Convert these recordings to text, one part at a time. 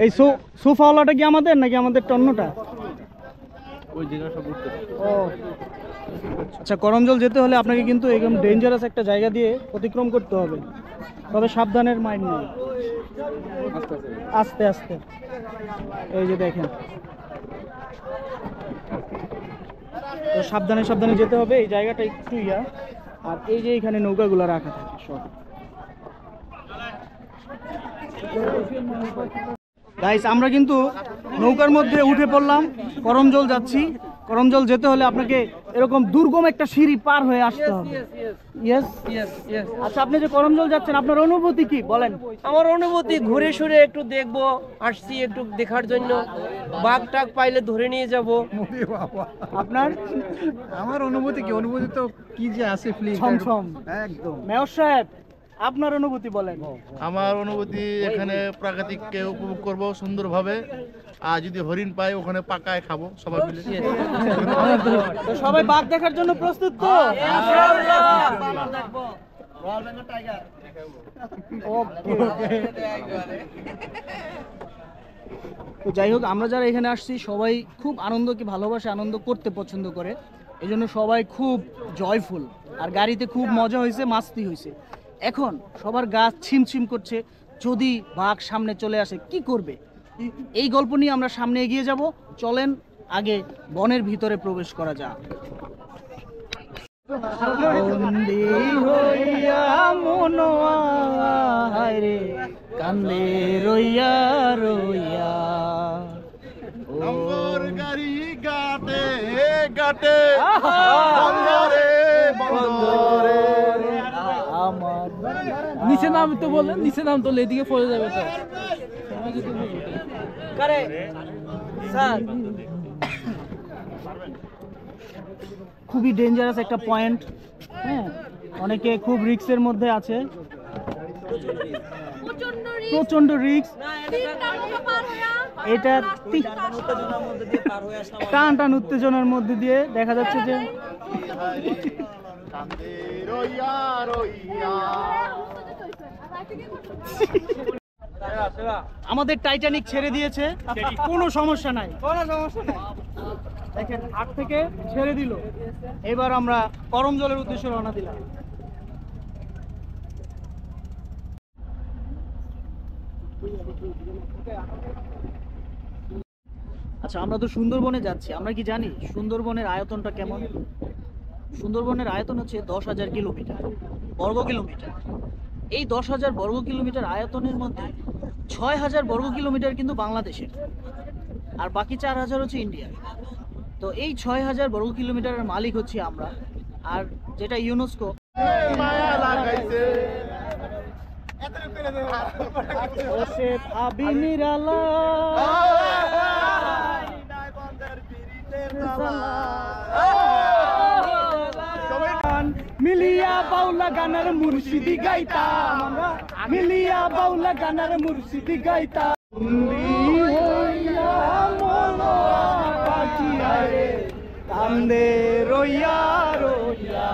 এই সোফাওয়ালাটা কি আমাদের নাকি আমাদের টন্নটা? ওই জায়গা সব উঠতে ও আচ্ছা, করমজল যেতে হলে আপনাকে কিন্তু একদম ডেঞ্জারাস একটা জায়গা দিয়ে অতিক্রম করতে হবে, তবে সাবধানের মাইন্ড নেই, আস্তে আস্তে। এই যে দেখেন, তো সাবধানে সাবধানে যেতে হবে। এই জায়গাটা একটু আর এই যে এখানে নৌকাগুলো রাখা থাকে সব। গাইস, আমরা কিন্তু নৌকার মধ্যে উঠে পড়লাম, করমজল যাচ্ছি। করমজল যেতে হলে আপনাকে এরকম দুর্গম একটা সিঁড়ি পার হয়ে আসতে হবে। ইয়েস। আচ্ছা, আপনি যে করমজল যাচ্ছেন, আপনার অনুভূতি কি বলেন? আমার অনুভূতি, ঘুরে সুরে একটু দেখবো, আসছি একটু দেখার জন্য, বাঘ টাক পাইলে ধরে নিয়ে যাব। আপনার? আমার অনুভূতি কি, অনুভূতি তো কি যে আছে, ছমছম একদম। মেয়র সাহেব, আপনার অনুভূতি বলেন। আমার অনুভূতি, এখানে প্রাকৃতিককে উপভোগ করব সুন্দরভাবে, আর যদি হরিণ পাই ওখানে পাকায় খাবো সবাই মিলে। তো সবাই বাঘ দেখার জন্য প্রস্তুত তো? তো যাই হোক, আমরা যারা এখানে আসছি সবাই খুব আনন্দকে ভালোবাসে, আনন্দ করতে পছন্দ করে, এই জন্য সবাই খুব জয়ফুল। আর গাড়িতে খুব মজা হয়েছে, মাস্তি হয়েছে। এখন সবার গা ছিমছিম করছে, যদি বাঘ সামনে চলে আসে কি করবে? এই গল্প নিয়ে আমরা সামনে এগিয়ে যাব। চলেন আগে বনের ভিতরে প্রবেশ করা যাক। বন্দী হইয়া মনোয়া রে কান্দে রইয়া রইয়া, নম্বর গাড়ি গাটে গাটে বন্দরে বন্দরে। আমার নিচে নাম তো বললেন, নিচে নাম তো এদিকে পড়ে যাবে তো। কারে স্যার, খুবই ডেঞ্জারাস একটা পয়েন্ট। হ্যাঁ, অনেকে খুব রিস্কের মধ্যে আছে, প্রচন্ড রিস্ক। এটা টান টান উত্তেজনার মধ্যে দিয়ে দেখা যাচ্ছে যে আমাদের টাইটানিক ছেড়ে দিয়েছে, কোনো সমস্যা নাই, দেখেন আগ থেকে ছেড়ে দিল। এবার আমরা করমজলের উদ্দেশ্যে রওনা দিলাম। আচ্ছা, আমরা তো সুন্দরবনে যাচ্ছি, আমরা কি জানি সুন্দরবনের আয়তনটা কেমন? সুন্দরবনের আয়তন হচ্ছে 10,000 কিলোমিটার, বর্গ কিলোমিটার। এই 10,000 বর্গ কিলোমিটার আয়তনের মধ্যে 6,000 বর্গ কিলোমিটার কিন্তু বাংলাদেশের, আর বাকি 4,000 হচ্ছে ইন্ডিয়ার। তো এই 6,000 বর্গ কিলোমিটারের মালিক হচ্ছে আমরা। আর যেটা ইউনেস্কো মিলিয়া বাউলা গানার মুর্শিদি গাইতাম আমরা, মিলিয়া বাউলা গানার মুর্শিদি গাইতাম। কান্দে রইয়া রইয়া,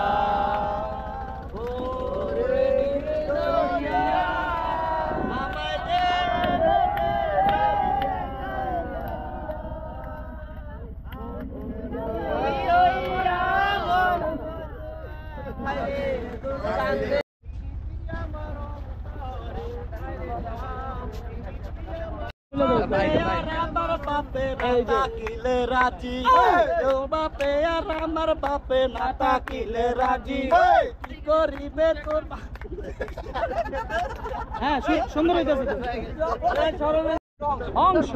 হ্যাঁ সুন্দর হইতেছে অংশ।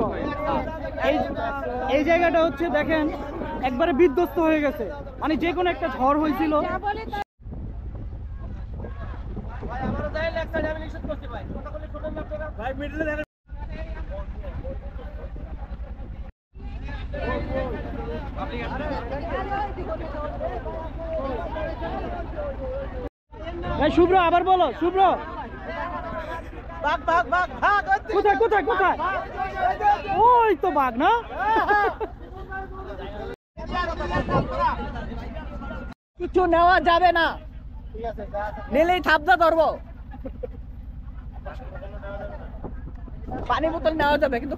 এই জায়গাটা হচ্ছে দেখেন একবারে বিধ্বস্ত হয়ে গেছে, মানে যে কোনো একটা ঝড় হয়েছিল। শুভ্র আবার বলো, শুভ্র কোথায় কোথায় কোথায়? ওই তো বাঘ না? কিছু নেওয়া যাবে না, নিলেই থাবদা ধরবো। পানি বোতল নেওয়া যাবে কিন্তু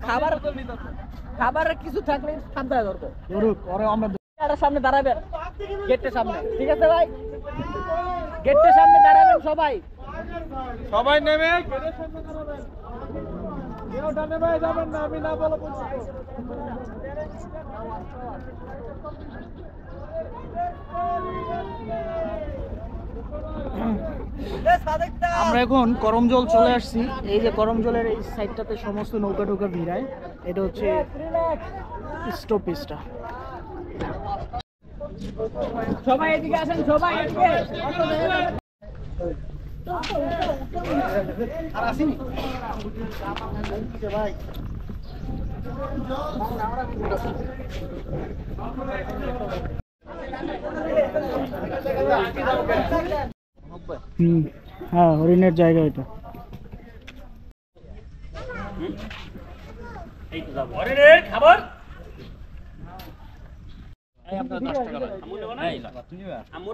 খাবারের কিছু থাকলে সাবধানে ধরবো। এটা সামনে দাঁড়াবেন, গেটের সামনে, ঠিক আছে ভাই? গেটের সামনে দাঁড়াবেন সবাই। সবাই নেমে গেটের সামনে দাঁড়াবেন। কেউ ডানে বামে যাবেন না, আমি না বলা পর্যন্ত। আমরা এখন করমজল চলে আসছি। এই যে করমজলের এই সাইডটাতে সমস্ত নৌকা টোকা ভিড়ায়, এটা হচ্ছে স্টপেজটা। সবাই এদিকে আসেন, সবাই এদিকে। হ্যাঁ, হরিণের জায়গা এটা।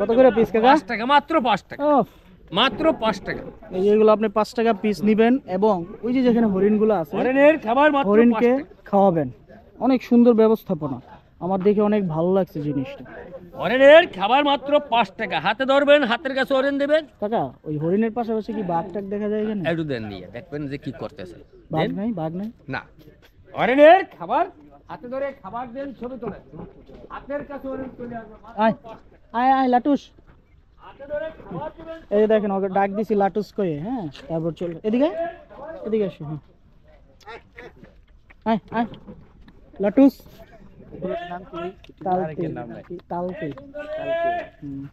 কত করে পিস কাকা? 5 টাকা, মাত্র 5 টাকা, ও, মাত্র 5 টাকা। এই যেগুলো আপনি 5 টাকা পিস নিবেন এবং ওই যে যেখানে হরিণগুলো আছে হরিণের খাবার মাত্র 5 হরিণকে টাকা। খাওয়াবেন। অনেক সুন্দর ব্যবস্থাপনা, আমার দেখে অনেক ভালো লাগছে জিনিসটা। হরিণের খাবার মাত্র 5 টাকা। হাতে ধরবেন, হাতের কাছে হরিণ দেবেন। কাকা, ওই হরিণের পাশাপাশি কি বাঘ টাক দেখা যায় এখানে? একটু দেন নিয়ে দেখবেন যে কি করতেছে। বাঘ নাই, বাঘ নাই। না, হরিণের খাবার হাতে ধরে খাবার দেন, ছবি তোলেন, হাতের কাছে হরিণ চলে আসবে। আয় আয় আয় লাটুস, হাতে ধরে খাবার দিবেন। এই দেখেন ওকে ডাক দিছি লাটুস কয়ে। হ্যাঁ, তারপর চল এদিকে, এদিকে আসো। হ্যাঁ, আয় আয় লাটুস। তালতেল, তালতেল। হুম।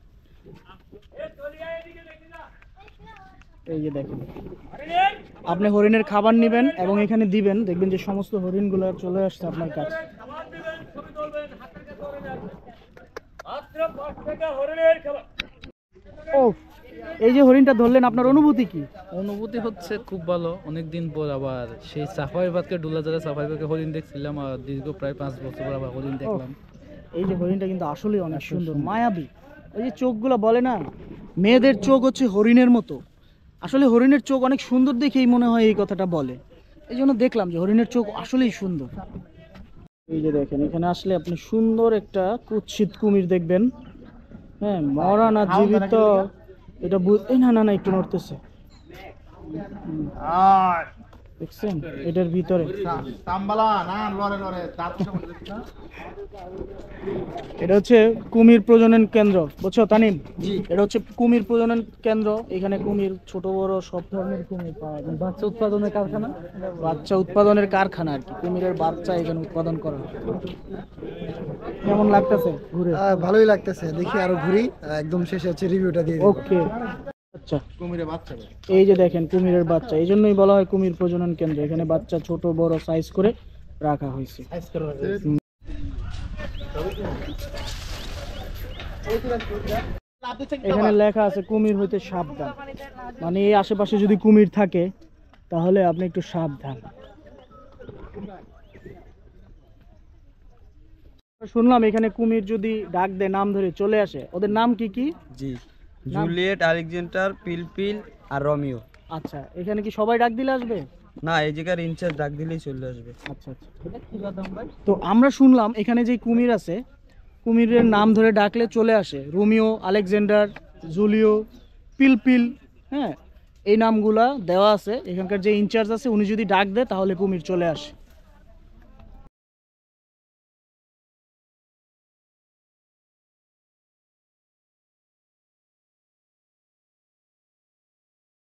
এই যে দেখেন, আপনি হরিণের খাবার নেবেন এবং এখানে দিবেন, দেখবেন যে সমস্ত হরিণগুলো চলে আসছে আপনার কাছে। খাবার দিবেন, ছবি তুলবেন, হাতের কাছে হরিণ আসবে। মাত্র 5 টাকা হরিণের খাবার। ও, এই যে হরিণটা ধরলেন, আপনার অনুভূতি কি? অনুভূতি হচ্ছে খুব ভালো। অনেকদিন পর আবার সেই সাফারি পার্কে ডুলাজারে সাফারি পার্কে হরিণ দেখছিলাম, আর দীর্ঘ প্রায় 5 বছর পর আবার হরিণ দেখলাম। এই যে হরিণটা কিন্তু আসলে অনেক সুন্দর, মায়াবী। ওই যে চোখগুলো বলে না, মেয়েদের চোখ হচ্ছে হরিণের মতো। আসলে হরিণের চোখ অনেক সুন্দর দেখেই মনে হয় এই কথাটা বলে। এই জন্য দেখলাম যে হরিণের চোখ আসলেই সুন্দর। এই যে দেখেন, এখানে আসলে আপনি সুন্দর একটা কুৎসিত কুমির দেখবেন। হ্যাঁ, মরা না জীবিত এটা এই না না না, একটু নড়তেছে, দেখছেন এটার ভিতরে। তাম্বালা না লরে লরে দাঁত এটা হচ্ছে কুমির প্রজনন কেন্দ্র, বুঝছো তানিম? এটা হচ্ছে কুমির প্রজনন কেন্দ্র। এখানে কুমির ছোট বড় সব ধরনের কুমির পাওয়া যায়। বাচ্চা উৎপাদনের কারখানা, বাচ্চা উৎপাদনের কারখানা আর কি। কুমিরের বাচ্চা এখানে উৎপাদন করা হয়। কেমন লাগতেছে ঘুরে? ভালোই লাগতেছে, দেখি আরো ঘুরি, একদম শেষে হচ্ছে রিভিউটা দিয়ে দিই। ওকে, আচ্ছা। কুমিরে বাচ্চা এই যে দেখেন কুমিরের বাচ্চা, এই জন্যই বলা হয় কুমির প্রজনন কেন্দ্র। এখানে বাচ্চা ছোট বড় সাইজ করে রাখা হয়েছে। এখানে লেখা আছে কুমির হইতে সাবধান, মানে এই আশেপাশে যদি কুমির থাকে তাহলে আপনি একটু সাবধান। শুনলাম এখানে কুমির যদি ডাক দেয়, নাম ধরে চলে আসে। ওদের নাম কি কি? জি, জুলিয়েট, আলেকজান্ডার, পিলপিল আর রোমিও। আচ্ছা, এখানে কি সবাই ডাক দিলে আসবে? না, এই জায়গার ইনচার্জ ডাক দিলেই চলে আসবে। আচ্ছা আচ্ছা। তো আমরা শুনলাম এখানে যে কুমির আছে, কুমিরের নাম ধরে ডাকলে চলে আসে। রোমিও, আলেকজান্ডার, জুলিও, পিলপিল, হ্যাঁ, এই নামগুলা দেওয়া আছে। এখানকার যে ইনচার্জ আছে উনি যদি ডাক দেয় তাহলে কুমির চলে আসে।